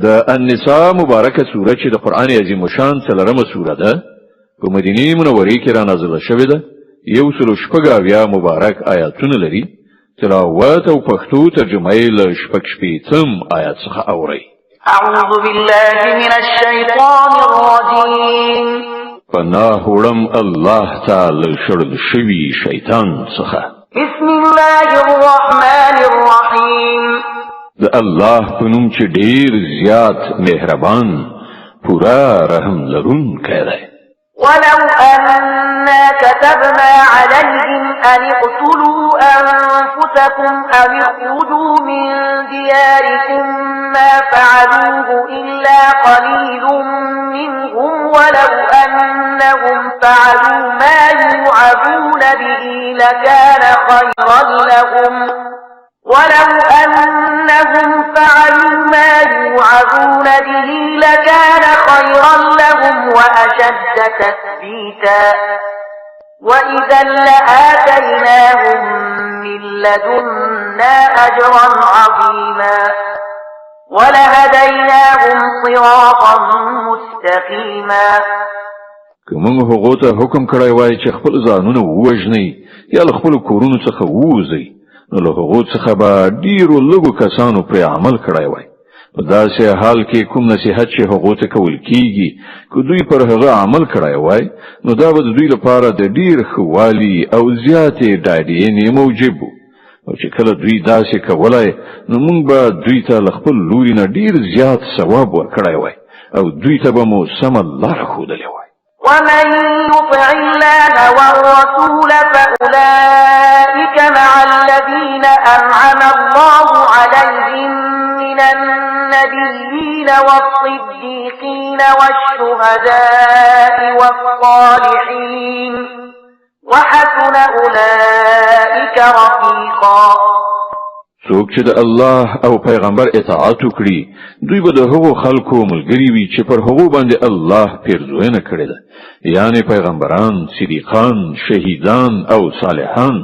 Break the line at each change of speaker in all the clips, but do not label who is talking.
د النساء مبارکه سوره چې د قران عظیم شان څلورمه سوره ده په مدینه منوره کې را نازله شوې ده. یو سل شپږاویا مبارک آیاتونه لري. تلاوت او پښتو ترجمه یې له شپږ شپېتم آیات څخه اورئ.
اعوذ بالله من الشیطان الرجیم.
پناه وړم الله تعالی شړل شوی شیطان څخه.
بسم الله الرحمن الرحیم.
د الله په نوم چې ډیر زیات مهربان پورا رحم لرونکی دی.
ولو أنا كتبنا عليهم أن اقتلوا أنفسكم أو اخرجوا من دياركم ما فعلوه إلا قليل منهم ولو أنهم فعلوا ما يوعظون به لكان خيرا لهم وأشد تثبيتا وإذا لآتيناهم من لدنا أجرا عظيما ولهديناهم صراطا مستقيما.
کومه هغه ته حکم کړی وای چې خپل ځانونه ووژني یا خپل کورونو څخه ووځي، نو له هغه څخه به ډیرو لږو کسانو پر عمل کړی وای. په داسې حال کې کوم نصيحت چې هغه ته کول کیږي که دوی پر هغه عمل کړی وای، نو دا به دوی لپاره د ډیر خوالي او زیاتې ډاډینې موجب وو. او چې کله دوی داسې کولای، نو موږ به دوی ته خپل لوري نه ډیر زیات ثواب ورکړی وای او دوی ته به مو سم لاره ښودلې وای.
ومن يطع الله والرسول فأولئك مع الذين أنعم الله عليهم من النبيين والصديقين والشهداء والصالحين وحسن أولئك رفيقا.
څوک چې د الله او پیغمبر اطاعت وکړي، دوی به د هغو خلکو ملګري وي چې پر هغو باندې الله پیرزوینه کړې ده، یعنی پیغمبران، صدیقان، شهیدان او صالحان.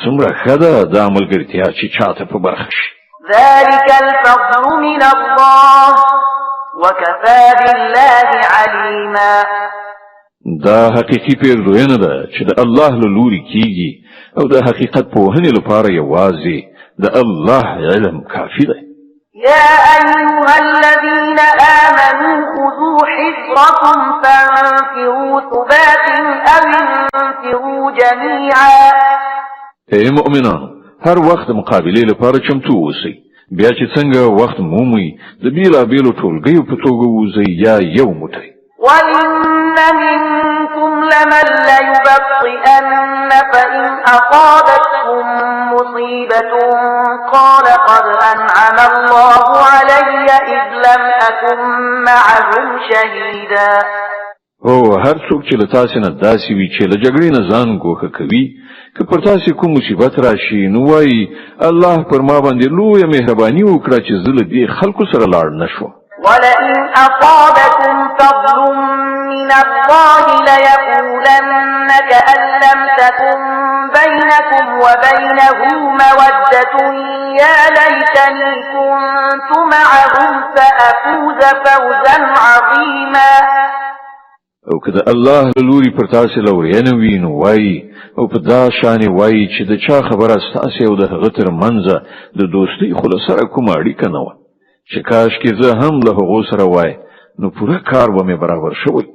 څومره ښه ده دا ملګرتیا چې چاته په برخه شي.
ذلك الفضل من الله وكفى بالله عليما.
دا حقیقي پیرزوینه ده چې د الله له لوري کیږي او د حقیقت پوهنې لپاره یوازې د الله علم کافی ده.
يا أيها الذين آمنوا خذوا حذركم فانفروا ثبات أو انفروا جميعا.
اے مؤمنانو، هر وخت مقابله لپاره چمتو اوسئ. بیا چې څنګه وخت مومي د بیلابیلو ټولګیو په توګه ووځئ یا یو موټی.
وإن منكم لمن ليبطئن فإن أصابتكم مصيبة قال قد أنعم الله علي إذ لم أكن معهم شهيدا.
هر څوک چې له تاسې نه داسې وي چې له جګړې نه ځان ګوښه کوي، که پر تاسې کوم مصیبت راشي، نو وایي الله پر ما باندې لویه مهرباني وکړه چې زه له دې خلکو سره لاړ نه شوم.
ولئن أصابكم فضل من الله ليقولن كأن لم تكن بينكم وبينه مودة يا ليتني كنت معهم فأفوز فوزا عظيما.
او که د الله له لوري پر تاسې لورینه وي، نو وایي او په دا شانې وایي چې د چا خبره ستاسې او د هغه تر منځه د دوستۍ خو له سره کومه اړیکه نه وه، چې کاشکې زه هم له هغو سره وای، نو پوره کار به مې برابر شوی.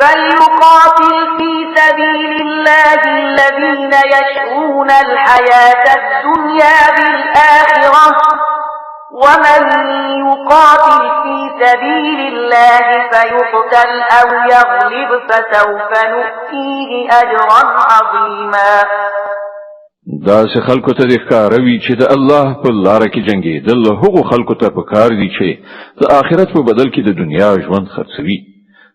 فليقاتل في سبيل الله الذين يشرون الحياة الدنيا بالآخرة ومن يقاتل في سبيل الله فيقتل أو يغلب فسوف نؤتيه أجرا عظيما.
داسې خلکو ته د ښکاروي چې د الله په لاره کې جنګېدل هغو خلکو ته پکار دي چې د آخرت په بدل کې د دنیا ژوند خرڅوي.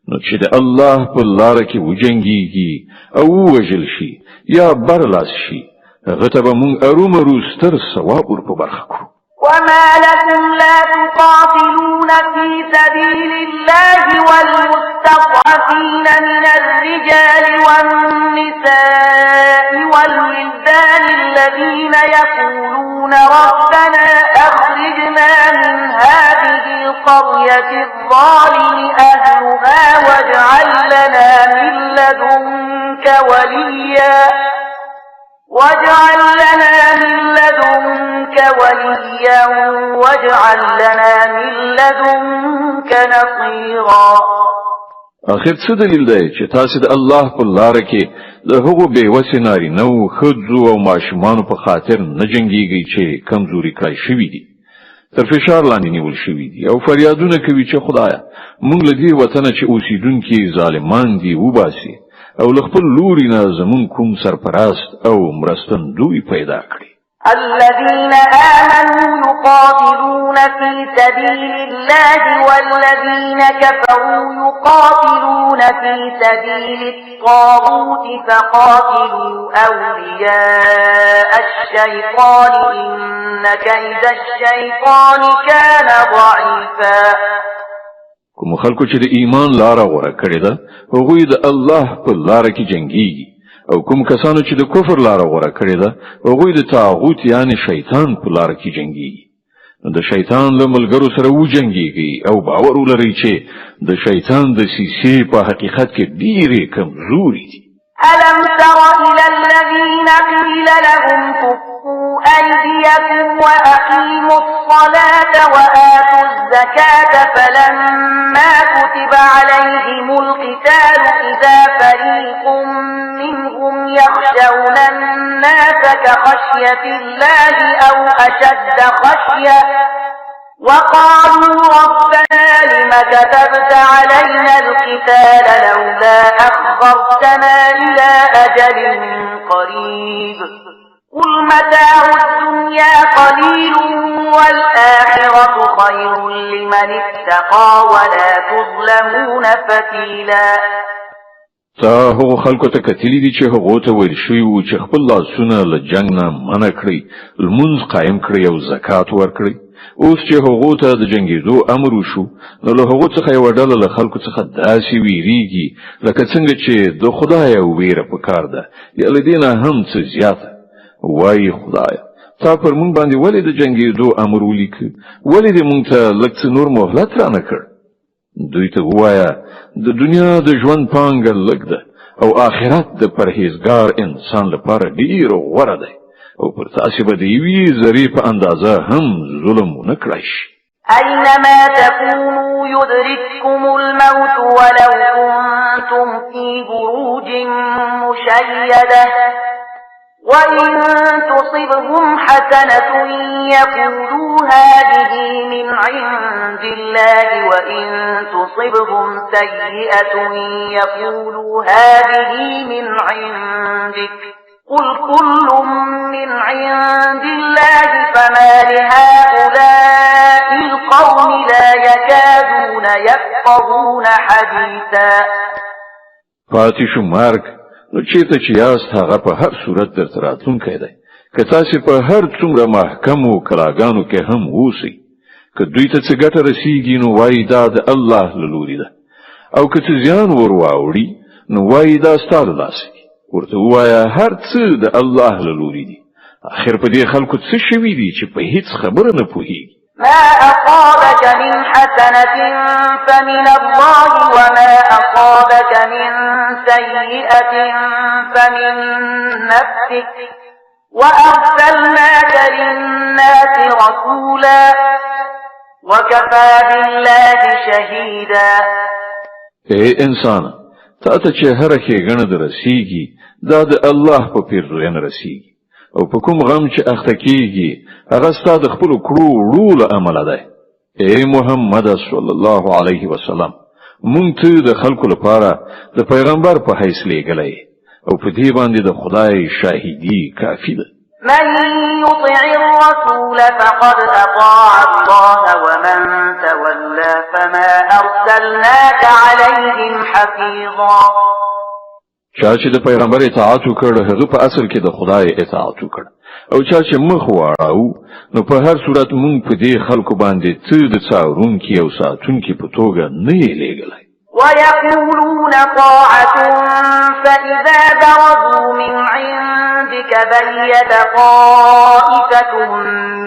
نو چې د الله په لاره کې وجنګېږي او ووژل شي یا برلاس شي، هغه ته به موږ ارومرو ستر ثواب ور په برخه کړو.
وما لكم لا تقاتلون في سبيل الله والمستضعفين من الرجال والنساء والولدان الذين يقولون ربنا أخرجنا من هذه القرية القرية الظالم أهلها واجعل لنا من لدنك وليا واجعل لنا من لدنك نصيرا.
اخر څه دلیل دی چې تاسو د الله په لار کې د هغو بېوسې نارینه‌و ښځو او ماشومانو په خاطر نه جنګیږئ چې کمزوري کړای شوي دي، تر فشار لاندې نیول شوي دي او فریادونه کوي چې خدایه موږ له دې وطنه چې اوسیدونکي ظالمان دي وباسي او له خپل لوري نه زموږ کوم سرپرست او مرستندوی پیدا کړي.
الذين آمنوا يقاتلون في سبيل الله والذين كفروا يقاتلون في سبيل الطاغوت فقاتلوا أولياء الشيطان إن كيد الشيطان كان ضعيفا.
کوم خلکو چې د ایمان لار غوړه کړې ده هغوی د الله په لار کې جنگيږي او کوم کسانو چې د کفر لار غوړه کړې ده هغوی د طاغوت یعنی شیطان په لار کې جنگيږي. د شیطان له ملګرو سره وجنګيږي او باور ولري چې د شیطان د سیسې په حقیقت کې ډېرې کمزوري دي.
ألم تر إلى الذين قيل لهم كفوا أيديكم وأقيموا الصلاة وآتوا الزكاة فلما كتب عليهم القتال إذا فريق منهم يخشون الناس كخشية الله أو أشد خشية وقالوا ربنا لم كتبت علينا القتال لولا أخرتنا إلى أجل قريب قل متاع الدنيا قليل والآخرة خير لمن اتقى ولا تظلمون فتيلا.
هغو خلکو ته کتلی دي چې هغو ته ویل شوي وو چې خپل لاسونه له جنګ نه منع کړئ، لمونځ قایم کړئ او زکات ورکړئ. اوس چې هغو ته د جنګېدو امر وشو نو له هغو څخه یوه ډله له خلکو څخه داسې ویریږي لکه څنګه چې د خدایه ویره پکار ده یا له دې نه هم څه زیاته. وایي خدایه تا پر موږ باندې ولې د جنګېدو امر ولیکه؟ ولې دې موږ ته لږ څه نور مهلت رانه کړ؟ دوی ته ووایه د دنیا د ژوند پانګه لږ ده او آخرت د پرهیزګار انسان لپاره ډېر غوره دی او پر تاسې به د یوې ذرې په اندازه هم ظلم ونه کړای شي.
أينما تكونوا يدرككم الموت ولو كنتم في بروج مشيدة وإن تصبهم حسنة يقولوا هذه من عند الله وإن تصبهم سيئة يقولوا هذه من عندك قل كل من عند الله فما لهؤلاء القوم لا يكادون يفقهون حديثا.
پاتې شو مرګ نو چېرته چې یاست هغه په هر صورت درته راتلونکی دی. که تاسې په هر څومره محکمو کلاګانو کې هم اوسئ، که دوی ته څه ګټه رسیږي نو وایي دا د الله له لورې ده او که څه زیان ور واوړي نو وایي دا ستا له لاسه دي. ورته ووایه هر څه د الله له لورې دي. آخر په دې خلکو څه شوي دي چې په هیڅ خبره نه پوهېږي.
ما أصابك من حسنة فمن الله وما أصابك من سيئة فمن نفسك وأرسلناك للناس رسولا وكفى بالله شهيدا.
اے انسان تا ته چې هره ښېګڼه در رسیږي دا د الله په پیرزوینه رسیږي او په کوم غم چې اخته کیږي هغه ستا د خپلو کړو وړو له امله دی. اے محمد صلی الله علیه وسلم مونږ ته د خلکو لپاره د پیغمبر په حیث لېږلی او په دې باندې د خدای شاهدي کافي ده.
من يطع الرسول فقد أطاع الله ومن تولى فما أرسلناك عليهم حفيظا.
چا چې د پیغمبر اطاعت وکړ هغه په اصل کې د خدای اطاعت وکړ او چا چې مخ واړاو نو په هر صورت مونږ په دې خلکو باندې څه د څارونکي او ساتونکي په توګه نه یې لېږلی.
ويقولون طاعة فإذا برزوا من عندك بيت طائفة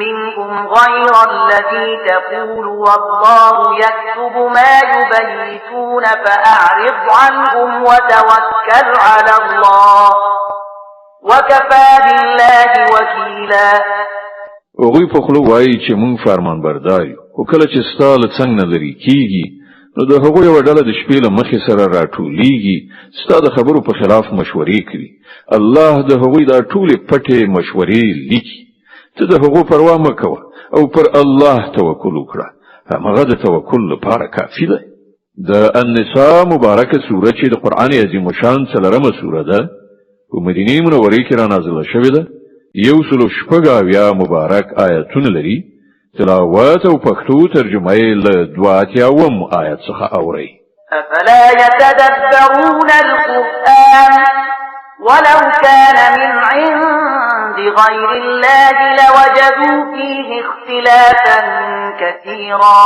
منهم غير الذي تقول والله يكتب ما يبيتون فأعرض عنهم وتوكل على الله وكفى بالله وكيلا.
هغوی په خوله وایي چې موږ فرمان بردار یو، خو کله چې ستا له څنګ نه لرې کېږي نو د هغوی یوه ډله د شپې له مخې سره راټولېږي، ستا د خبرو په خلاف مشورې کوي. الله د هغوی دا ټولې پټې مشورې لیکي. ته د هغو پروا مه کوه او پر الله توکل وکړه، همغه د توکل لپاره کافي دی. د النساء مبارکه سوره چې د قرآن عظیم الشان 4مه سوره ده، په مدینې منورې کې را نازله شوې ده. 106 مبارک آیتونه لري. تلاوت او پښتو ترجمه یې له 82 آیت څخه اوري.
افلا يتدبرون القرآن ولو كان من عند غير الله لوجدوا فيه اختلافا كثيرا.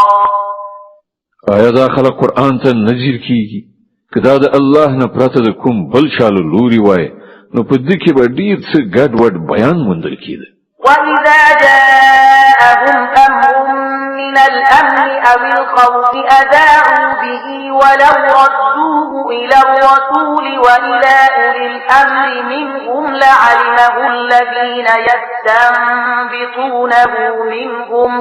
آیا دا خلک قرآن ته نظر کیږي؟ که دا د الله نه پرته د کوم بل چالو لوري وای نو په دې کې به ډیر څه ګډ وډ بیان موندل کېده.
وإذا جاءهم أمر من الأمن أو الخوف أذاعوا به ولو ردوه إلى الرسول وإلى أولي الأمر منهم لعلمه الذين يستنبطونه منهم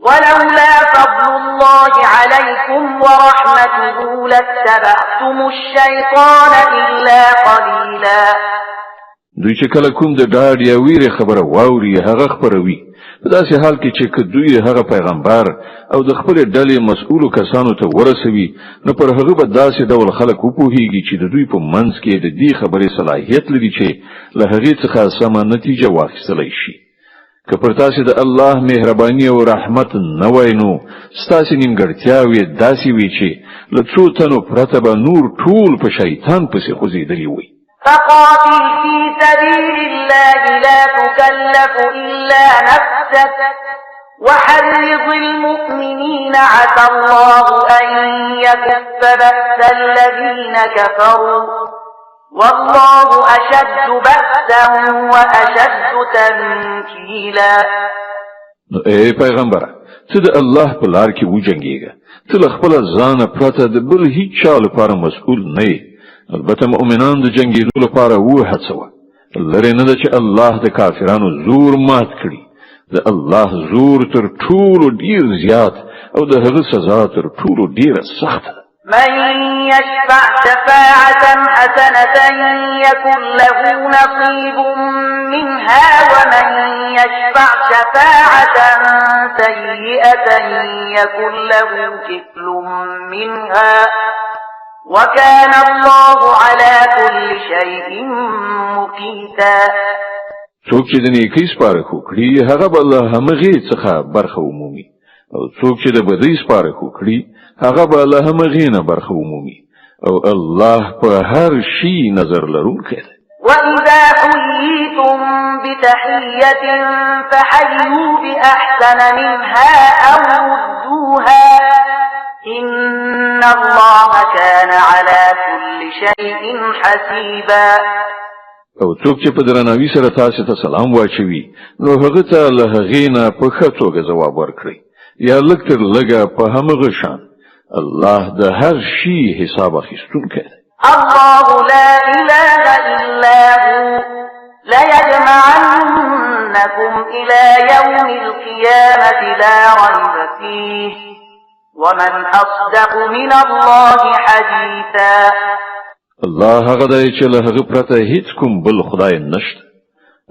ولولا فضل الله عليكم ورحمته لاتبعتم الشيطان إلا قليلا.
دوی چې کله کوم د ډاډ یا ویرې خبره واوري هغه خبروي، په داسې حال کې چې که دوی هغه پیغمبر او د خپل ډلې مسؤلو کسانو ته ورسوي نو پر هغه به داسې ډول خلک وپوهیږي چې د دوی په منځ کې د دې خبرې صلاحیت لري چې له هغې څخه سمه نتیجه واخیستلی شي. که پر تاسې د الله مهرباني او رحمت نه وای نو ستاسې نیمګړتیاوې داسې وي چې له څو تنو پرته به نور ټول په شیطان پسې خوځېدلي وي.
فقاتل في سبيل الله لا تكلف إلا نفسك وحرض المؤمنين عسى الله أن يكف بأس الذين كفروا والله أشد بأسا وأشد تنكيلا.
اے پیغمبره، ته د الله په لار کې وجنګېږه، ته له خپل ځانه پرته د بل هیڅ چا لپاره مسؤل نه یې. البته مؤمنان د جنگیدو لپاره وهڅوه. لري نه ده چې الله د کافرانو زور مات کړي. د الله زور تر ټولو ډیر زیات او د هغه سزا تر ټولو ډیره سخته.
من يشفع شفاعة حسنة يكن له نصيب منها ومن يشفع شفاعة سيئة يكن له كفل منها وكان الله على كل شيء مقيتا.
څوک چې د نیکۍ سپارښت وکړي هغه به له همغې څخه برخه ومومي، او څوک چې د بدۍ سپارښت وکړي هغه به له همغې نه برخه ومومي، او الله په هر شي نظر لرونکی دی.
وإذا حييتم بتحية فحيوا بأحسن منها أو ردوها إن الله كان على كل شيء حسيبا.
او څوک چې په درناوي سره تاسو ته سلام واچوي نو هغه ته له هغې نه په ښه توګه ځواب ورکړئ، یا لږ تر لږه په همغه شان. الله د هر شي حساب اخیستونکی دی.
الله لا إله إلا هو ليجمعنكم إلى يوم القيامة لا ريب فيه ومن أصدق من الله حديثا.
الله هغه دی چې له هغه پرته هیڅ کوم بل خدای نشته.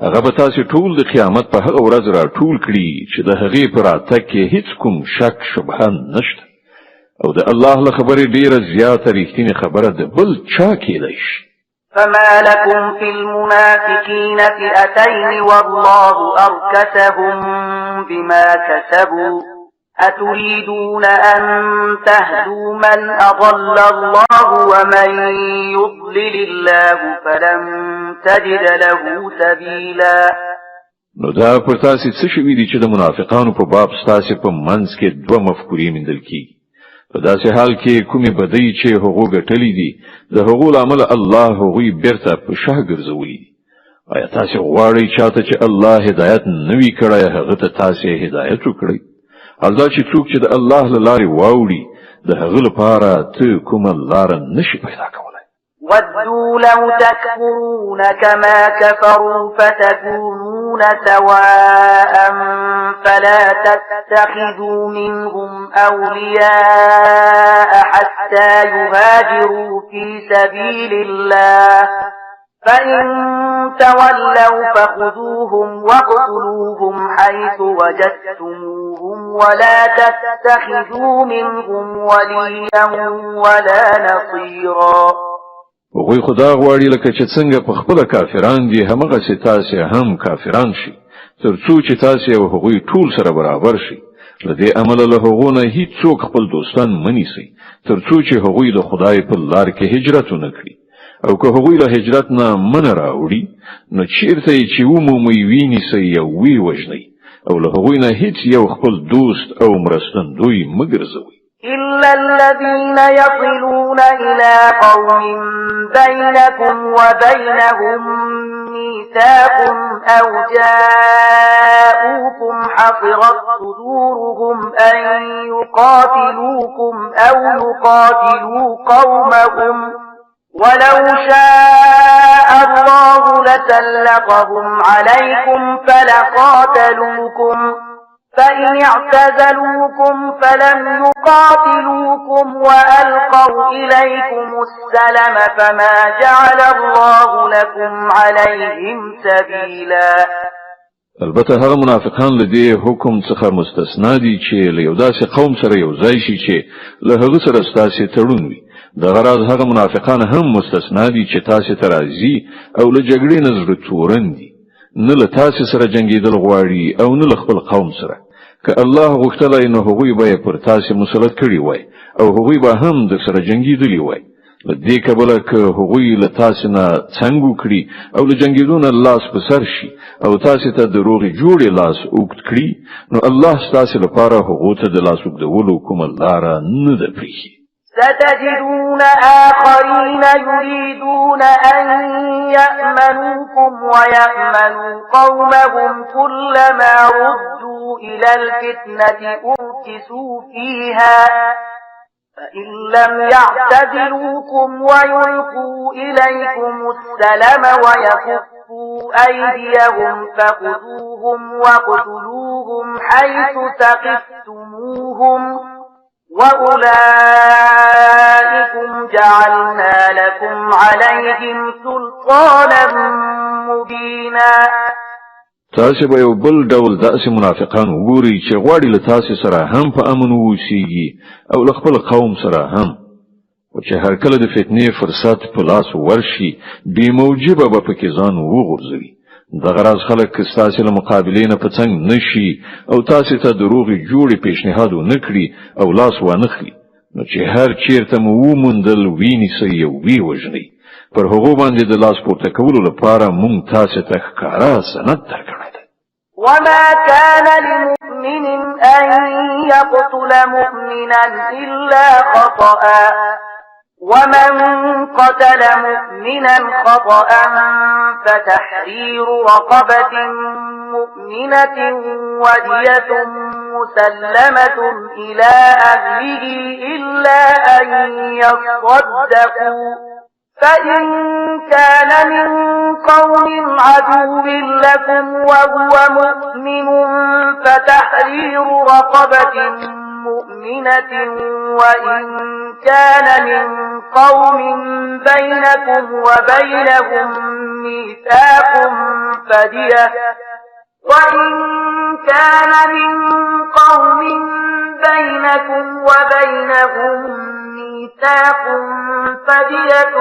هغه به تاسو ټول د قیامت په هغه ورځ راټول کړي چې د هغې په راتګ کې هیڅ کوم شک شبهه نشته، او د الله له خبرې ډیره زیاته ریښتینې خبره د بل چا کېدی شي.
فما لكم في المنافقين فئتين والله أركسهم بما كسبوا أتريدون أن تهدوا من أضل الله ومن يضلل الله فلن تجد له سبيلا.
نو دا پر تاسې څه شوي دي چې د منافقانو په باب ستاسې په منځ کې دوه مفکورې موندل کېږي. په داسې حال کې کومې بدۍ چې هغو ګټلې دي د هغو لامل الله هغوی بیرته په شاه ګرځولي دي. آیا تاسو غواړئ چاته چې الله هدایت نوي کړی هغه ته تاسو هدایت وکړئ؟ حالدا چې څوک چې د الله له لارې واوړي د هغه لپاره ته کومه لاره نشي پیدا کولی.
ودوا لو تكفرون كما كفروا فتكونون سواء فلا تتخذوا منهم أولياء حتى يهاجروا في سبيل الله فإن تولوا فخذوهم واقتلوهم حيث وجدتموهم ولا تتخذوا منهم وليا ولا نصيرا.
وغوی خدا غواړي لکه چې څنګه په خپل کافران دي همغه سي تاسو هم کافران شي ترڅو چې تاسو او هغوی ټول سره برابر شي. لدې عمل له هغونه هیڅ څوک خپل دوستان منی سي ترڅو چې هغوی د خدای په لار کې هجرت ونکړي او که هغوی له هجرت نه من راوړي نو چیرته چې ومومي ویني سي او وی وجني او له هغوی نه هیڅ یو خپل دوست او مرستندوی مګرځوي
إلا الذين يصلون إلى قوم بينكم وبينهم ميثاق أو جاءوكم حصرت صدورهم أن يقاتلوكم أو يقاتلوا قومهم ولو شاء الله لسلطهم عليكم فلقاتلوكم فإن اعتزلوكم فلم يقاتلوكم وألقوا إليكم السلم فما جعل الله لكم عليهم سبيلا.
البته هغه منافقان لدی حکم څخه مستثنا دي چې له یو داسې قوم سره یو ځای شي چې له هغه سره ستاسو تړون وي. د غراض هغه منافقان هم مستثنا دي چې تاسو ته راځي او له جګړې نه زړه تورن دي نه له تاسو سره جنگیدل غواړي او نه له خپل قوم سره. که الله غوښتلای نو هغوی به پر تاسو مسلط کړي وای او هغوی به هم د سره جنگیدلی وای. له دې کبله که هغوی له تاسو نه څنګه کړي او له جنگیدونه لاس په سر شي او تاسو ته د روغي جوړې لاس اوږد کړي نو الله تاسو لپاره هغه ته د لاس اوږدولو کومه لاره نه ده پریښي.
ستجدون آخرين يريدون أن يأمنوكم ويأمنوا قومهم كلما ردوا إلى الفتنة أركسوا فيها فإن لم يعتزلوكم ويلقوا إليكم السلم ويكفوا أيديهم فخذوهم واقتلوهم حيث ثقفتموهم وأولئكم جعلنا لكم عليهم سلطانا مبينا.
تاسو به یو بل ډول داسې منافقان وګورئ چې غواړي له تاسو سره هم په امن ووسیږي او له خپل قوم سره هم او چې هر کله د فتنې فرصت په لاس ورشي بې موجبه به پکې ځان وغورځوي. د غراض خلک ستاسو له مقابلې نه په څنګ نشي او تاسو ته دروغي جوړې پیشنهاد ونکړي او لاس ونخلي نو چې هر چیرته مو ومندل ویني سي او وی وجني پر هغه باندې د لاس پورته کولو لپاره مونږ تاسو ته ښکارا سند درکړی دی.
وما كان لمؤمن أن يقتل مؤمنا إلا خطأ ومن قتل مؤمنا خطأ فتحرير رقبة مؤمنة ودية مسلمة إلى أهله إلا أن يصدقوا فإن كان من قوم عدو لكم وهو مؤمن فتحرير رقبة مؤمنة وإن كان من قوم بينكم وبينهم ميثاق فدية وإن كان من قوم بينكم وبينهم ميثاق فدية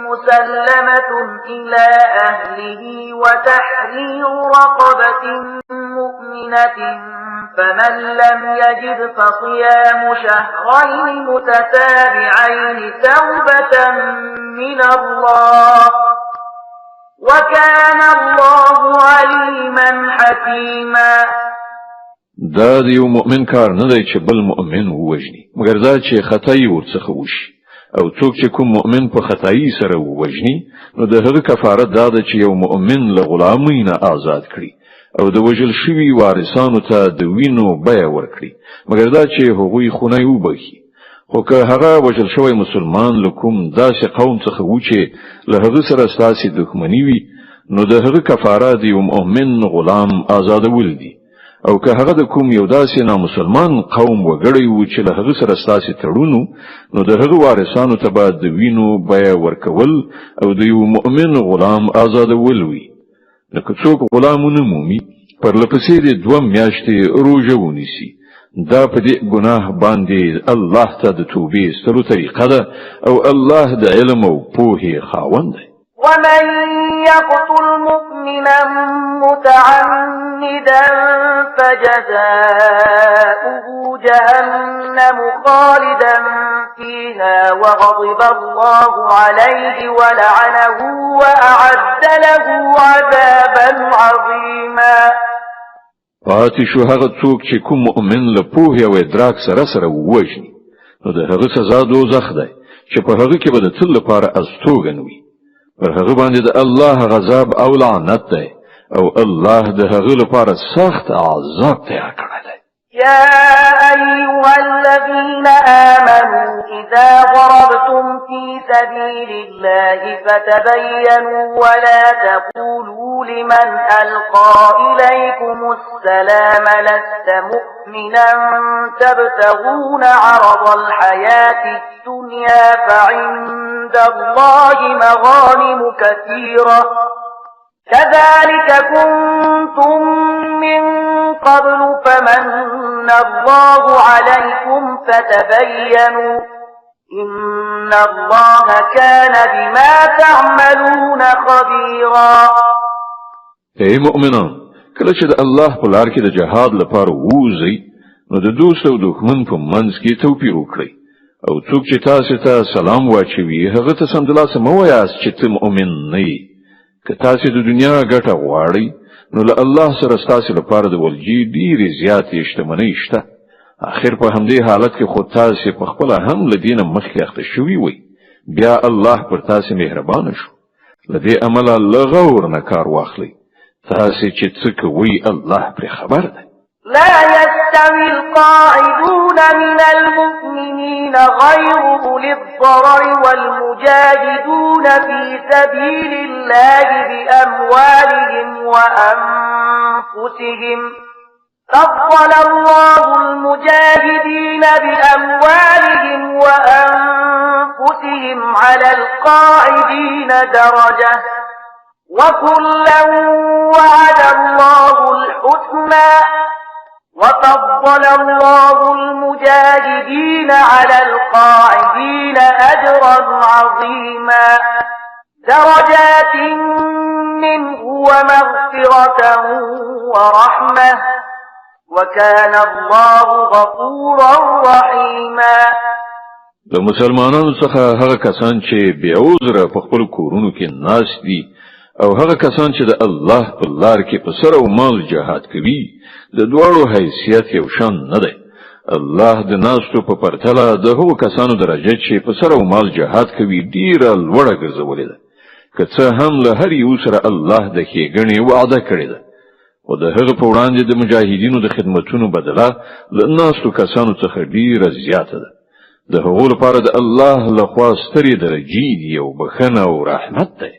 مسلمة إلى أهله وتحرير رقبة مؤمنة فمن لم يجد فصيام شهرين متتابعين توبة من الله وكان الله عليما حكيما.
دا د یو مؤمن کار نه دی چې بل مؤمن ووژني مګر دا چې خطای ورڅخه وشي او څوک چې کوم مؤمن په خطای سره ووژني نو د هغه کفاره دا ده چې یو مؤمن له غلامۍ نه آزاد کړي او د وژل شوي وارثانو ته د وینو بیه ورکړي مګر دا چې هغوی خونی وبخي خو که هغه وژل شوی مسلمان له کوم داسې قوم څخه و چې له هغه سره ستاسې دښمني وي نو د هغه کفاره د یو مؤمن غلام آزادول دي او که هغه د کوم یو داسې نامسلمان قوم وګړی و چې له هغه سره ستاسې تړونو نو د هغه وارثانو ته به د وینو بیه ورکول او د یو مؤمن غلام آزادول وي لکه څوک غلام ونه مومي پرلپسې د 2 میاشتې روژه ونیسي دا په دې ګناه باندې الله ته د توبې ایستلو طریقه ده او الله د علم او پوهې خاوند دی
ومن يقتل مؤمنا متعمدا فجزاؤه جهنم خالدا فيها وغضب الله عليه ولعنه وأعد له عذابا عظيما
پاتې شو هغه څوک چې کوم مؤمن له پوهې او ادراک سره ووژني نو د هغه سزا دوزخ دی چې په هغه کې به د تل لپاره استوګن وي پر هغه باندې د الله غضب او لعنت دی او الله د هغه لپاره سخت عذاب تیار کړی دی
يا أيها الذين آمنوا إذا ضربتم في سبيل الله فتبينوا ولا تقولوا لمن ألقى إليكم السلام لست مؤمنا تبتغون عرض الحياة الدنيا فعند الله مغانم كثيرة كذلك كنتم من قبل فمن الله عليكم فتبينوا إن الله كان بما تعملون خبيرا
اے مؤمنان کله چې د الله په لار کې د جهاد لپاره ووځئ نو د دوست او دښمن په منځ کې توپیر وکړئ او څوک چې تاسو ته سلام واچوي هغه ته سمدلاسه مو وایاست چې ته مؤمن نه یې که تاسو د دنیا ګټه غواړئ نو له الله سره ستاسو لپاره د ولجی ډیرې زیاتې شتمنۍ شته اخر په همدې حالت کې خو تاسو په خپل هم له دینه مخکې اخته شوي وي بیا الله پر تاسو مهربان شو لدې عمل لغور نه کار واخلئ تاسو چې څه کوي الله پر خبر ده
لا يستوي القاعدون من المؤمنين غير أولي الضرر والمجاهدون في سبيل الله بأموالهم وأنفسهم فضل الله المجاهدين بأموالهم وأنفسهم على القاعدين درجة وكلا وعد الله الحسنى وفضل الله المجاهدين على القاعدين أجرا عظيما درجات منه ومغفرة ورحمة وكان الله غفورا رحيما
د مسلمانانو څخه هغه کسان چې بې عذره په خپل کورونو کې ناست دي او هغه کسان چې د الله په لار کې په سر او مال جهاد کوي د دواړو حیثیت یو شان نه دی الله د ناستو په پرتله د هغو کسانو درجه چې په سر او مال جهاد کوي ډیره لوړه ګرځولې ده که څه هم له هر یو سره الله د ښېګڼې وعده کړې ده خو د هغه په وړاندې د مجاهدینو د خدمتونو بدله له ناستو کسانو څخه ډیره زیاته ده د هغو لپاره د الله لخوا سترې درجې دي او بخښنه او رحمت دی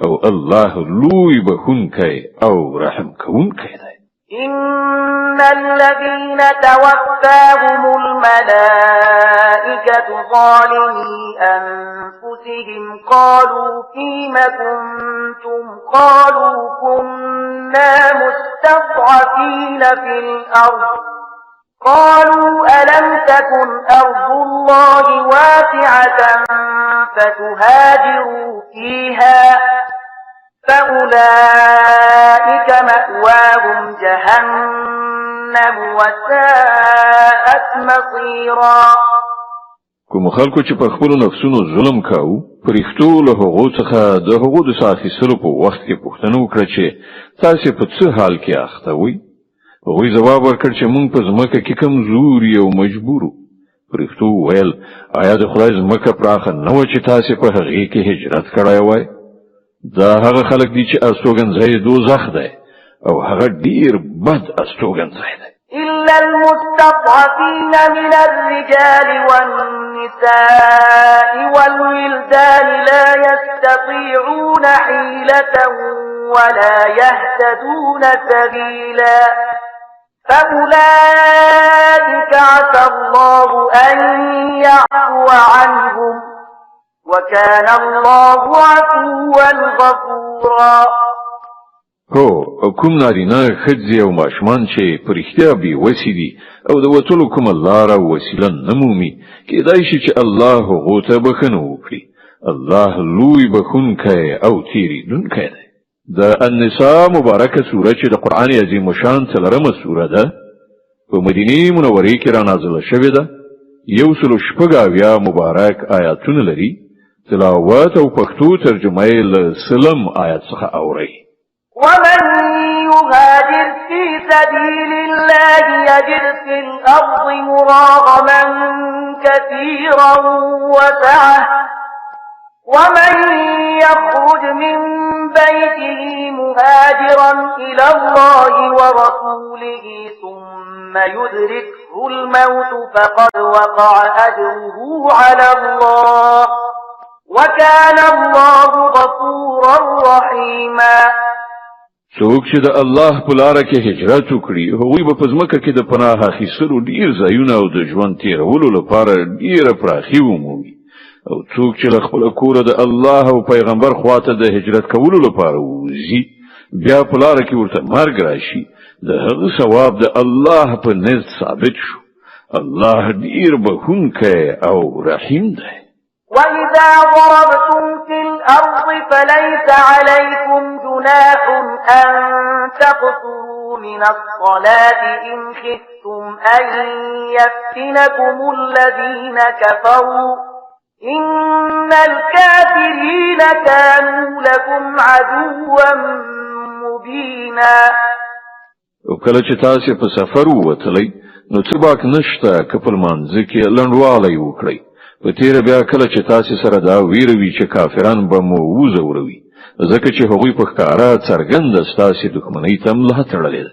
او الله لوی بخونکی او رحم کوونکی دی
إن الذين توفاهم الملائكة ظالمي أنفسهم قالوا فيم كنتم قالوا كنا مستضعفين في الأرض قالوا ألم تكن أرض الله واسعة فتهاجروا فيها فأولئك مأواهم جهنم وساءت مصيرا
کوم خلکو چې پر خپل نفسونو ظلم کاوه پرښتو له هغو څخه د هغو د ساخیستلو په وخت کې پوښتنه وکړه چې تاسو په څه حال کې اخته وئ هغوی ځواب ورکړ چې موږ په ځمکه کې کمزوري او مجبورو. پرښتو وویل آیا د خدای ځمکه پراخه نه وه چې تاسې په هغې کې هجرت کړی وای؟ دا هغه خلک دي چې استوګنځی دوزخ دی او هغه ډیر بد استوګنځی دی.
إلا المستضعفين من الرجال والنساء والولدان لا يستطيعون حيلة ولا يهتدون سبيلا فأولئك عسى الله أن يعفو عنهم وكان الله عفوا غفورا.
هو کوم نارینه ښځې او ماشومان چې په رښتیا بې وسې دي او د وتلو کومه لاره او وسیله نه مومي کېدای شي چې الله هغو ته بښنه وکړي. الله لوی بښونکی او تېرېدونکی دی. د النساء مبارکه سوره چې د قرآن عظیم الشان 4مه سوره ده په مدینې منورې کې رانازله شوې ده. 176 مبارک آیاتونه لري. تلاوت او پښتو ترجمه یې له 3 آیات څخه اورئ.
ومن يهاجر في سبيل الله يجد في الأرض مراغما كثيرا وسعة ومن يخرج من بيته مهاجرا إلى الله ورسوله ثم يدركه الموت فقد وقع أجره على الله وكان الله غفورا رحيما.
څوک چې د الله په لاره کې هجرت وکړي هغوی به په ځمکه کې د پناه اخیستلو ډیر ځایونه او د ژوند تیرولو لپاره ډیره پراخي ومومي. او څوک چې له خپل کوره د الله او پیغمبر خواته د هجرت کولو لپاره وځي بیا په لاره کې ورته مرګ راشي د هغه ثواب د الله په نزد ثابت شو. الله ډیر بخښونکی او رحیم دی.
وإذا ضربتم في الأرض فليس عليكم جناح أن تقصروا من الصلاة إن خفتم أن يفتنكم الذين كفروا إن الكافرين كانوا لكم عدوا مبينا.
وکله چې تاسو په سفر ووتلی نو څه باک نشته که په لمانځه کې لنډوالی وکړئ. په تیره بیا کله چې تاسو سره دا ویروي چې کافران به مو وځوروي ځکه چې هغوی په ښکاره څرګنده ستاسې دښمنۍ ته ملا تړلې ده.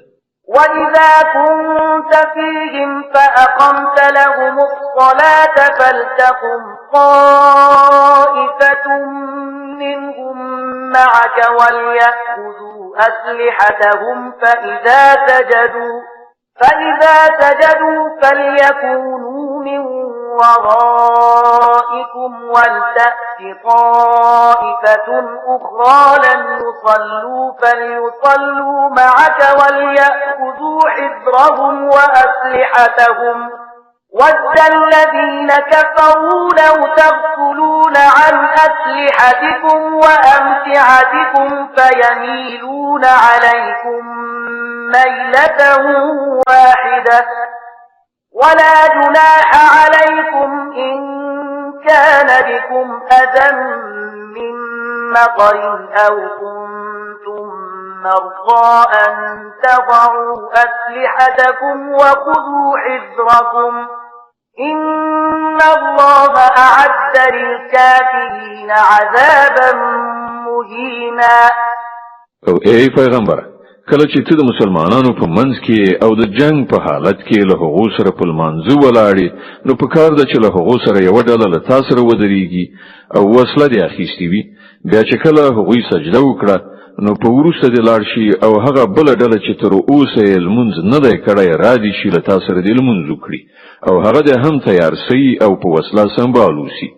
وإذا كنت فيهم فأقمت لهم الصلاة فلتقم طائفة منهم معك وليأخذوا أسلحتهم فإذا سجدوا فليكونوا من ورائكم ولتأت طائفة أخرى لم يصلوا فليصلوا معك وليأخذوا حذرهم وأسلحتهم ود الذين كفروا لو تغفلون عن أسلحتكم وأمتعتكم فيميلون عليكم ميلة واحدة ولا جناح عليكم إن كان بكم أذى من مطر أو كنتم مرضى أن تضعوا أسلحتكم وخذوا حذركم إن الله أعد للكافرين عذابا مهينا.
او ای پیغمبر کله چې ته د مسلمانانو په منځ کې او د جنگ په حالت کې له هغو سره په لمانځه ولاړې نو په کار ده چې له هغو سره یوه ډله له تا سره ودرېږي او وسله دې اخیستې وي. بیا چې کله هغوی سجده وکړه نو په وروسته دې لاړ شي او هغه بله ډله چې تر اوسه یې لمونځ نه دی کړی را دې شي له تا سره دې لمونځ وکړي او هغه دې هم تیار سي او په وسله سمبال وسي.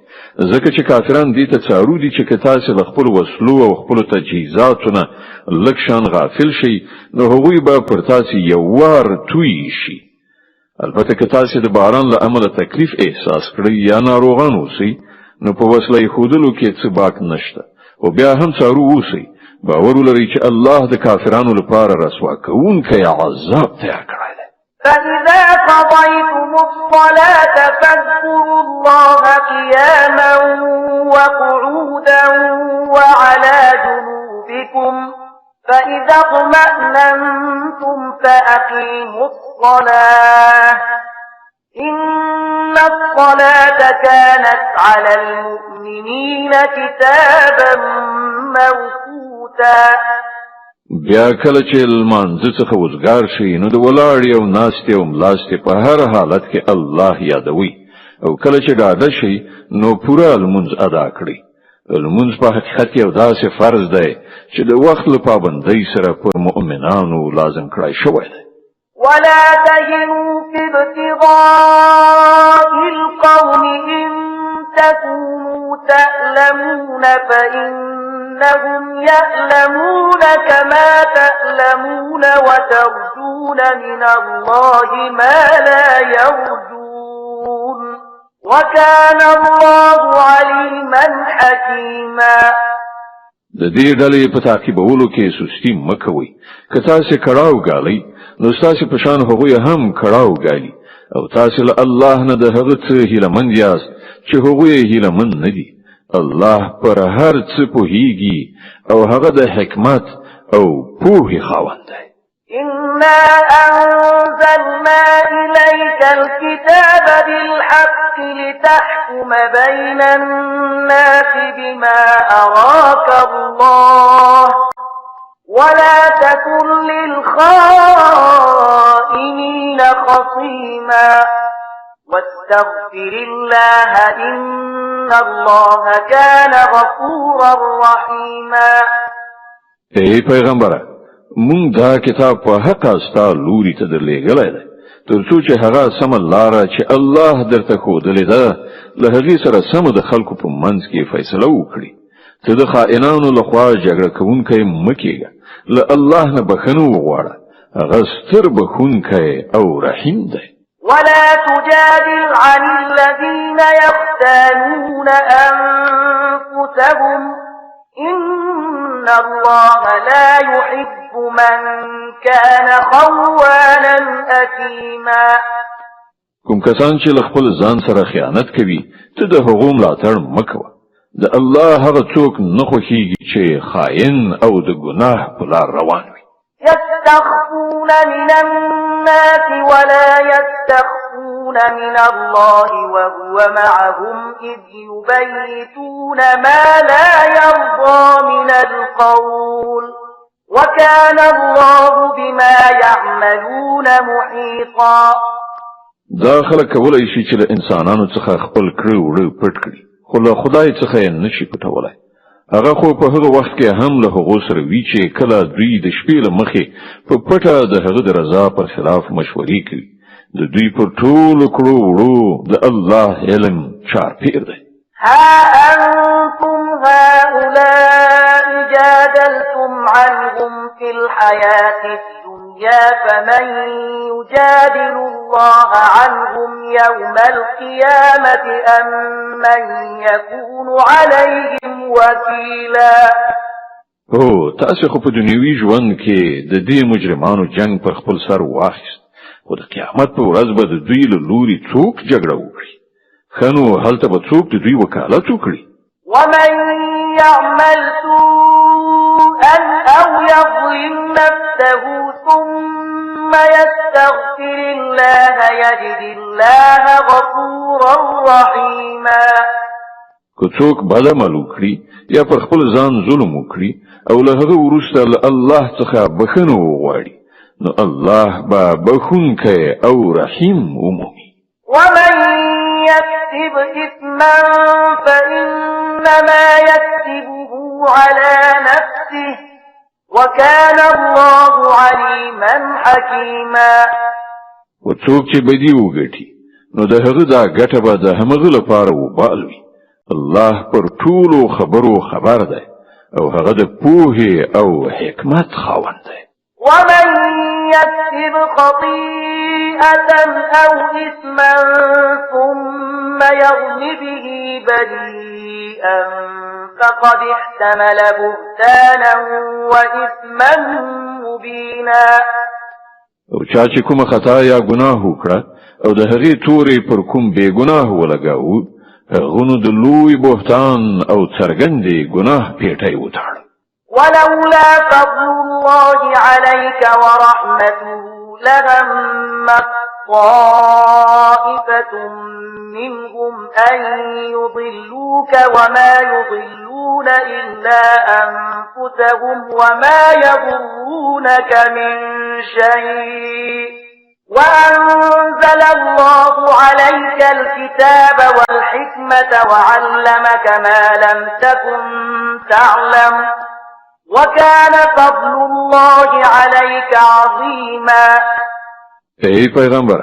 ځکه چې کافران دې ته څارو دي چې که تاسې له خپلو وسلو او خپلو تجهیزاتو نه لږ شان غافل شئ نو هغوی به پر تاسې یو وار توی شي. البته که تاسې د باران له امله تکلیف احساس کړئ یا ناروغان اوسئ نو په وسله ایښودلو کې څه باک نشته او بیا هم څارو اوسئ. باور ولرئ چې الله د کافرانو لپاره رسوا کوونکی عذاب تیار کړی دی.
فإذا قضيتم الصلاة فاذكروا الله قياما وقعودا وعلى جنوبكم فإذا اطمأننتم فأقيموا الصلاة إن الصلاة كانت على المؤمنين كتابا موقوتا.
بیا کله چې لمانځه څخه وزګار شي نو د ولاړې او ناستې او ملاستې په هر حالت کې الله یادوي او کله چې ډاډه شي نو پوره لمونځ ادا کړي. لمونځ په حقیقت یو داسې فرض دی چې د وخت له پابندۍ سره پر مؤمنانو لازم کړای شوی دی.
ولا تهنوا في ابتغاء القوم إن تكونوا تألمون فإنهم يألمون كما تألمون وترجون من الله ما لا يرجون وكان الله عليما حكيما.
د دې ډلې په تعقیبولو کې سستی مه کوئ. که تاسې کړاو ګالئ نو ستاسې په شان هغوی هم کړاو ګالي او تاسې له الله نه د هغه څه هیلهمند یاست چې هغوی یې هیلهمند نه دي. الله پر هر څه پوهیږي او هغه د حکمت او پوهې خاوند دی.
إنا أنزلنا إليك الكتاب بالحق لتحكم بين الناس بما أراك الله ولا تكن للخائنين خصيما واستغفر الله إن الله كان غفورا رحيما.
ای پیغمبره مونږ دا کتاب په حق استا لوري ته درلېږلی دی تر څو چې هغه سم لاره چې الله درته ښودلې ده له هغې سره سمه د خلکو په منځ کې فیصله وکړي. ته د خائنانو لخوا جګړه کوونکی مه کېږه. له الله نه بخښنه وغواړه. هغه ستر بخښونکی او رحیم دی.
ولا تجادل عن الذين يختانون أنفسهم إن الله لا يحب من كان خوانا أثيما.
کوم کسان چې له خپل ځان سره خیانت کوي ته د هغو ملاتړ مه کوه. د الله هغه څوک نه خوښیږي چې خائن او د ګناه په لار روان وي.
يستخفون من الناس ولا يستخفون من الله وهو معهم إذ يبيتون ما لا يرضى من القول وكان الله بما يعملون محيطا.
دا خلک کولی شي چې له انسانانو څخه خپل کړه وړه پټ کړي خو له خدای څخه یې نشي پټولی. هغه خو په هغه وخت کې هم له هغو سره وي چې کله دوی د شپې له مخې په پټه د هغه د رضا پر خلاف مشورې کوي. د دوی پر ټولو کړو وړو د الله علم چارپیر دی.
ها أنتم هؤلاء جادلتم عنهم في الحياة الدنيا فمن يجادل الله عنهم يوم القيامة أم من يكون عليهم وكيلا.
تاسو خو په دنیوي ژوند کې د دې مجرمانو جنگ پر خپل سر واخیست خو د قیامت په ورځ به د دوی له لوري څوک جګړه وکړي. خنو هلته به څوک د دوی وکالت وکړي.
ومن يعمل سوءا أو يظلم نفسه ثم يستغفر الله يجد الله غفورا رحيما.
که څوک بد عمل وکړي یا پر خپل ځان ظلم وکړي او له هغه وروسته له الله څخه بخښنه وغواړي نو الله به بخښونکی او رحیم ومومي.
ومن يكسب إثما فإنما يكسبه على نفسه وكان الله عليما حكيما.
وڅوک چې بدی وګټي نو د هغه دا ګټه به د همغه لپاره وبال وي. الله پر ټولو خبرو خبر دی او هغه د پوهې او حکمت خاوند دی.
ومن يكسب خطيئة أو إثما ثم يرم به بريئا فقد احتمل بهتانا وإثما مبينا.
او چا چې کومه خطا یا ګناه وکړه او د هغې تورې پر کوم بې ګناه ولګاوه هغه نو د لوی بهتان او څرګندې ګناه پیټی وتاړه.
ولولا فضل الله عليك ورحمته لهمت طائفة منهم أن يضلوك وما يضلون إلا أنفسهم وما يضرونك من شيء وأنزل الله عليك الكتاب والحكمة وعلمك ما لم تكن تعلم وكان فضل الله عليك عظيما.
ای پیغمبر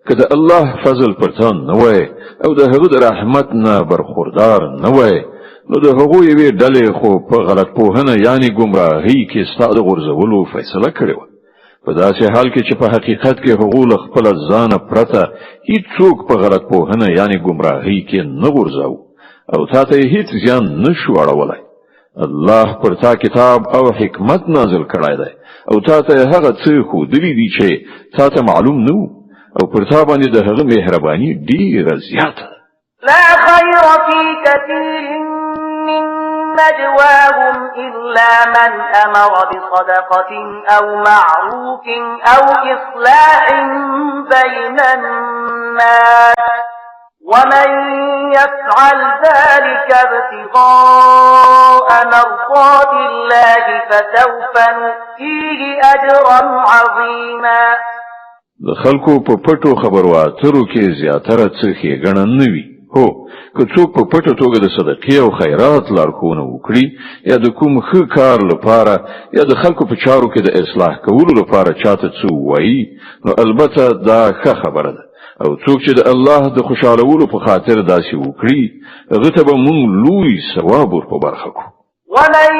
که د الله فضل پرتان نه وای او د هغه د رحمت نه برخوردار نه وای نو د هغه یوې ډلې خو په غلط پوهنه یعنی گمراهی کې ستاسو غرزولو فیصله کړې و په داسې حال کې چې په حقیقت کې هغه له خپل ځان پرته هیڅوک په غلط پوهنه یعنی گمراهی کې نه غرزاو او تاسو هیڅ ځان نشو اړولای. الله پر تا کتاب او حکمت نازل کړای دی او تاسو هغه څه خو دلی دي چې تاسو معلوم نو او پر تا باندې د هغه مهرباني ډیره زیاته.
لا خير في كثير من نجواهم إلا من أمر بصدقة أو معروف أو إصلاح بين الناس ومن يفعل ذلك ابتغاء مرضات الله فسوف نؤتيه أجرا عظيما.
د خلکو په پټو خبرو اترو کې زیاتره څه ښېګڼه نه وي. هو که څوک په پټه توګه د صدقې او خیرات لارښوونه وکړي یا د کوم ښه کار لپاره یا د خلکو په چارو کې د اصلاح کولو لپاره چاته څه ووایي نو البته دا ښه خبره ده او څوک چې د الله د خوشحالولو په خاطر داسې وکړي هغه ته به موږ لوی ثواب ور په برخه کړو.
ومن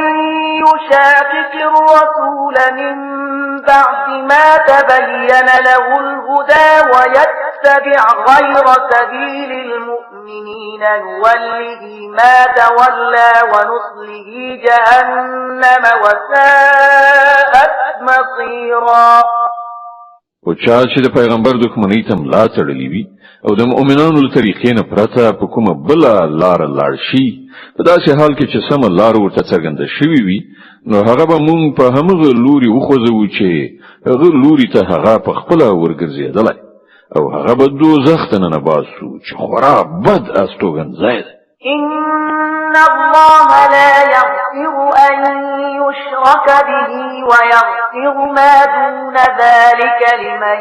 يشاقق الرسول من بعد ما تبين له الهدى ويتبع غير سبيل المؤمنين نوله ما تولى ونصله جهنم وساءت مصيرا.
او چا چې د پیغمبر دښمنۍ ته ملا تړلې وي او د مؤمنانو له طریقې نه پرته په کومه بله لاره لاړ شي په داسې حال کې چې سمه لار ورته څرګنده شوې وي نو هغه به مونږ په همغه لوري وخوځوو چې هغه لوري ته هغه په خپله ورګرځېدلی او هغه به دوزخ ته ننباسو چې خورا بد استوګنځی دی.
إن الله لا يغفر أن يشرك به ويغفر ما دون ذلك لمن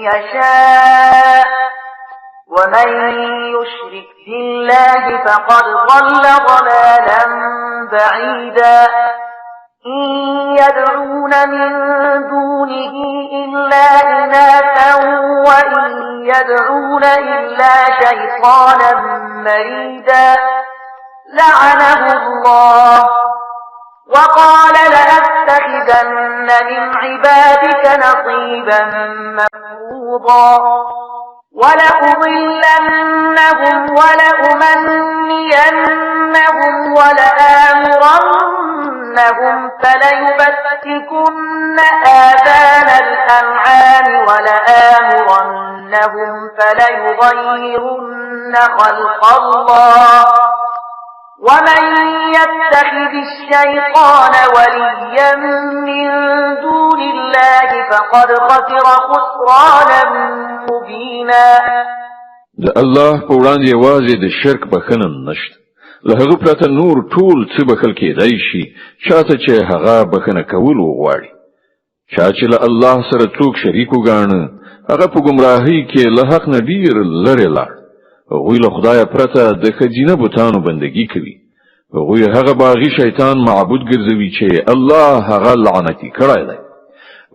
يشاء ومن يشرك بالله فقد ضل ضلالا بعيدا. إن يدعون من دونه إلا إناثا وإن يدعون إلا شيطانا مريدا لعنه الله وقال لأتخذن من عبادك نصيبا مفروضا ولأضلنهم ولأمنينهم ولآمرنهم فليبتكن آذان الأنعام ولآمرنهم فليغيرن خلق الله ومن يتخذ الشيطان وليا من دون الله فقد خسر خسرانا مبينا.
د الله په وړاندې یوازې د شرک بخښنه نشته. له هغه پرته نور ټول څه بخښل کېدای شي چاته چې هغه بخښنه کول وغواړي. چا چې له الله سره څوک شریک وګاڼه هغه په ګمراهۍ کې له حق نه ډیر لرې لاړ. هغوی له خدایه پرته د ښځینه بتانو بندګي کوي. هغوی هغه باغي شیطان معبود ګرځوي چې الله هغه لعنتي کړی دی.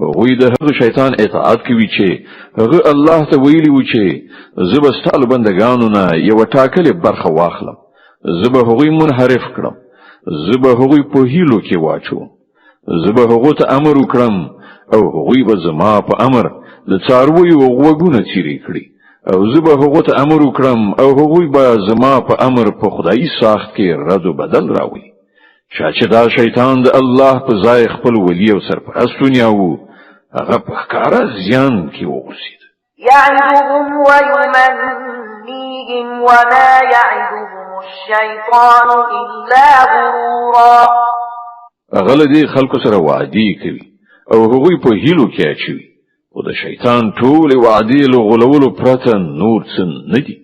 هغوی د هغه شیطان اطاعت کوي چې هغه الله ته ویلي و چې زه به ستا له بندګانو نه یوه ټاکلې برخه واخلم، زه به هغوی منحرف کړم، زه به هغوی په هیلو کې واچوم، زه به هغو ته امر وکړم او هغوی به زما په امر د څارویو غوږونه څیرې کړي او زه به هغو ته امر وکړم او هغوی به زما په امر په خدایي ساخت کې رد و بدل راولي. چا چې دا شیطان د الله په ځای خپل ولی او سرپرست ونیاوه هغه په ښکاره زیان کې وغورځېد.
يعدهم ويمنيهم وما يعدهم الشيطان إلا غرورا
هغه له دې خلکو سره وعدې کوي او هغوی په هیلو کې اچوي او د شیطان ټول وعدې له غولولو پرته نور څه نه دي.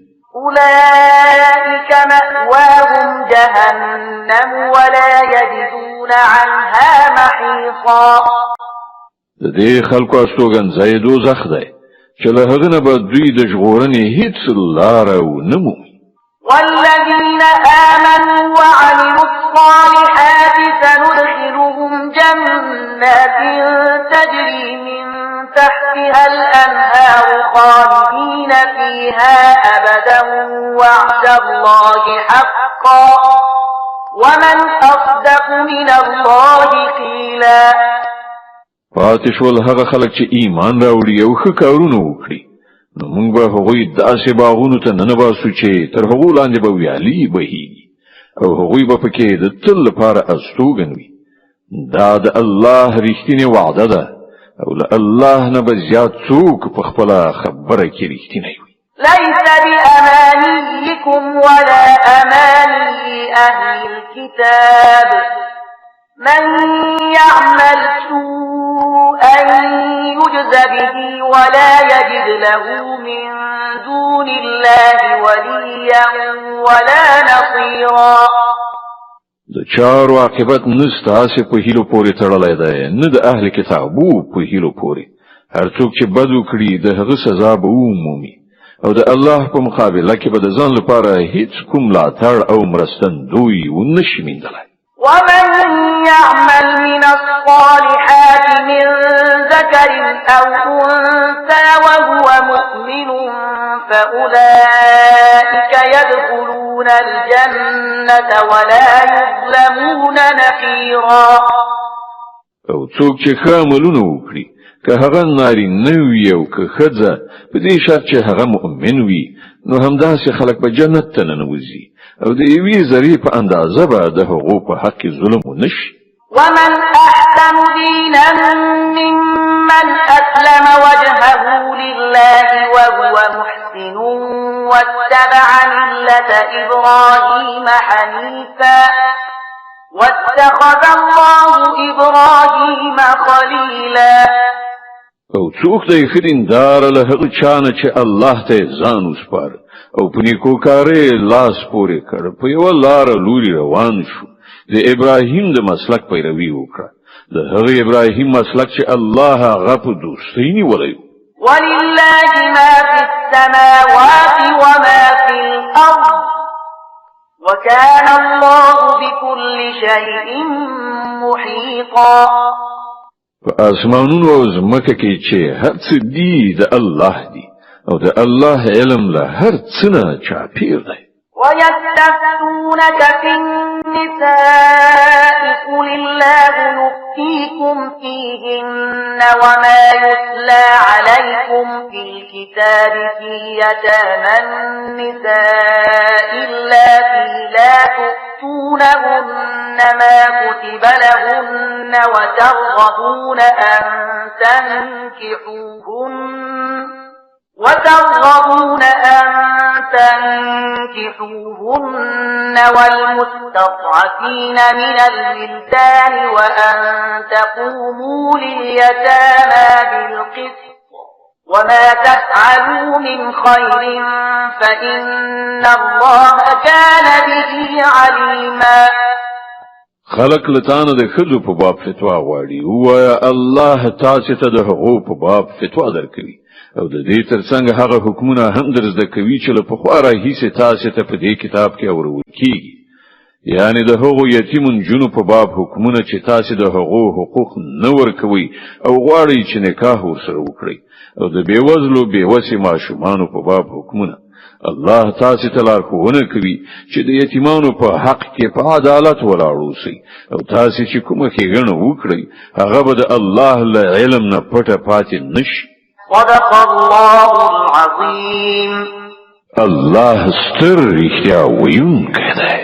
أولئك مأواهم جهنم ولا يجدون عنها محيصا.
د دې خلکو استوګنځای دوزخ دی چې له هغه نه به دوی د ژغورنې هیڅ لاره ونه مومي.
والذين آمنوا وعملوا الصالحات سندخلهم جنات تجري من تحتها الأنهار خالدين فيها أبدا وعد الله حقا ومن أصدق من الله قيلا.
پاتې شول هغه خلک چې ایمان راوړي او ښه کارونه وکړي نو موږ به هغوی داسې باغونو ته ننباسو چې تر هغو لاندې به ویالې بهیږي او هغوی به پکې د تل لپاره استوګن وي. دا د الله رښتینې وعده ده او له الله نه به زیات څوک په خپله خبره کې رښتینی وي.
ليس بأمانيكم ولا أماني أهل الكتاب من يعمل سوءا يجز به ولا يجد له من دون الله وليا ولا نصيرا.
د چارو عاقبت نستاسې په هیلو پورې تړلی دی نه د اهل کتابو په هیلو پورې. هر څوک چې بد وکړي د هغه سزا به ومومي او د الله په مقابله کې به د ځان لپاره هیڅ کوم ملاتړ او مرستندوی ونشي موندلی.
ومن يعمل من الصالحات من ذكر أو أنثى وهو مؤمن فأولئك يدخلون الجنة ولا يظلمون نقيرا.
او څوک چې ښه عملونه وکړي که هغه نارینه وي او که ښځه په دې شرط چې هغه مؤمن وي نو همداسې خلک به جنت ته ننوځي او د یوې ذرې په اندازه به د هغو په حق کې ظلم ونشي.
ومن أحسن دينا ممن أسلم وجهه لله وهو محسن واتبع ملة إبراهيم حنيفا واتخذ الله إبراهيم خليلا.
او څوک دی ښه دیندار له هغه چا نه چې الله ته ځان وسپاره او په نیکوکارۍ لاس پورې کړ په یوه لاره لوري روان شو د ابراهیم د مسلک پیروي وکړه د هغه ابراهیم مسلک چې الله هغه په دوستۍ نیولی.
ولله ما في السماوات وما في الأرض وكان الله بكل شيء محيطا.
په اسمانونو او ځمکه کې چې هر څه دي د الله دي او د الله علم له هر څه نه چاپیر دی.
ويستفتونك في النساء قل الله يفتيكم فيهن وما يتلى عليكم في الكتاب في يتامى النساء اللاتي لا تؤتونهن ما كتب لهن وترغبون أن تنكحوهن والمستضعفين من الولدان وأن تقوموا لليتامى بالقسط وما تفعلوا من خير فإن الله كان به عليما.
خلق لتانه د خزو په باب فتوا غواړي وایا الله تاسو ته د هغو په باب فتوا درکوي او د دې ترڅنګ هغه حکمونه هم درزده کوي چې له پخوا راهیسې تاسو ته په دې کتاب کې اورول کیږي یعنی د هغو یتیم جنو په باب حکمونه چې تاسو د هغو حقوق نه ورکوي او غواړي چې نکاح ورسره وکړي او د بیوزلو بیوسې ماشومانو په باب حکمونه. الله تاسو ته لارښوونه کوي چې د یتیمانو په حق کې په عدالت ولاړ اوسئ او تاسو چې کومه ښېګڼه وکړئ هغه به د الله له علم نه پټه پاتې نشي.
صدق الله العظيم.
الله ستر رښتیا ویونکی دی.